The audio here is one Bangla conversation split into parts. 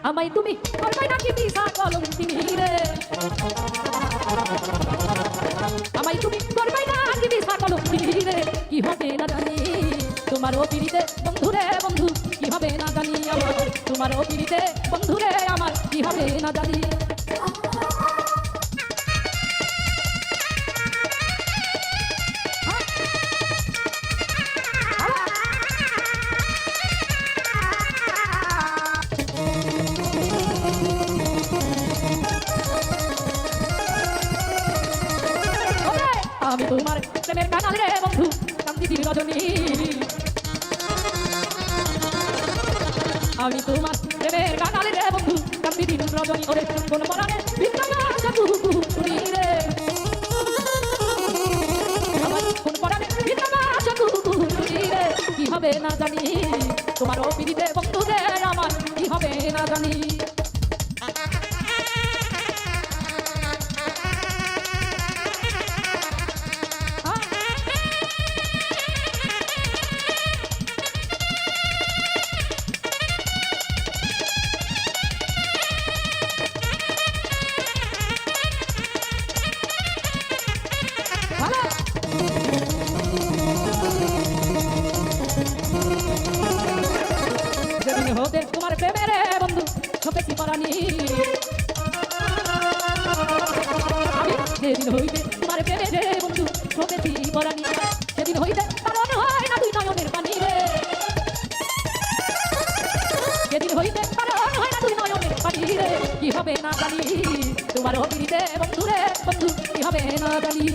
আমায় তুমি করবে নাকি পিসা কলঙ্কিনী রে আমায় তুমি করবে নাকি পিসা কলঙ্কিনী রে কি হবে না জানি তোমার অপিরিতে বন্ধু রে বন্ধু কি হবে না জানি আমার তোমার অপিরিতে বন্ধু রে আমার কি হবে না জানি আমি তোমার প্রেমের কানাল রে বন্ধু কান্দিদির রজনী আমি তোমার প্রেমের কানাল রে বন্ধু কান্দিদির রজনী ওরে কোন পরাণে বিদ্যা কুহু শুনি রে আমার কোন পরাণে বিদ্যা কুহু শুনি রে কি হবে না জানি তোমার অপিরিতে বন্ধু রে আমার কি হবে না জানি যেদিন হতে তোমার প্রেমের বন্ধু সপেছি পরানি আমি যেদিন হইতে তোমার প্রেমের বন্ধু সপেছি পরানি সেদিন হইতে কারণ হয় না দুই নয়নের পানি রে যেদিন হইতে কারণ হয় না দুই নয়নের পানি রে কি হবে না জানি তোমার অপিরিতে বন্ধু রে বন্ধু কি হবে না জানি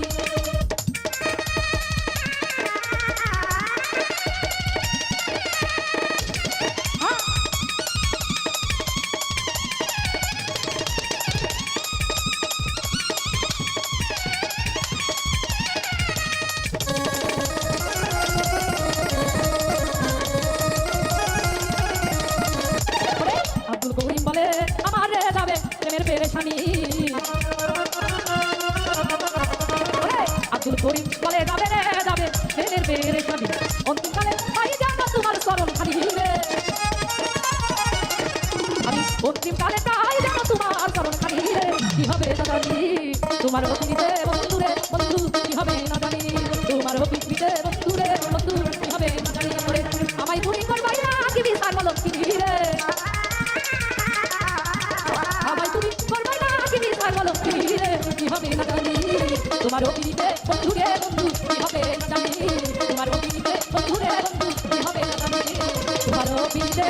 আব্দুল করিম বলে আমার যাবে প্রেমের পেরেশানি আব্দুল করিম বলে যাবে প্রেমের পেরেশানি অন্তিমকালে পাই জানো তোমার চরণ খালি রে আমি অন্তিমকালে পাই জানো তোমার চরণ খালি রে কি হবে না জানি তোমার অপিরিতে বন্ধু রে বন্ধু কি হবে না জানি তোমার অপিরিতে বন্ধু রে বন্ধু কি হবে না জানি আমায় তুমি করবাই না কি বিচার বলো কি রে কি হবে না জানি তোমার অপিরিতে বন্ধু রে বন্ধু কি হবে না জানি তোমার অপিরিতে বন্ধু রে বন্ধু কি হবে না জানি তোমার অপিরিতে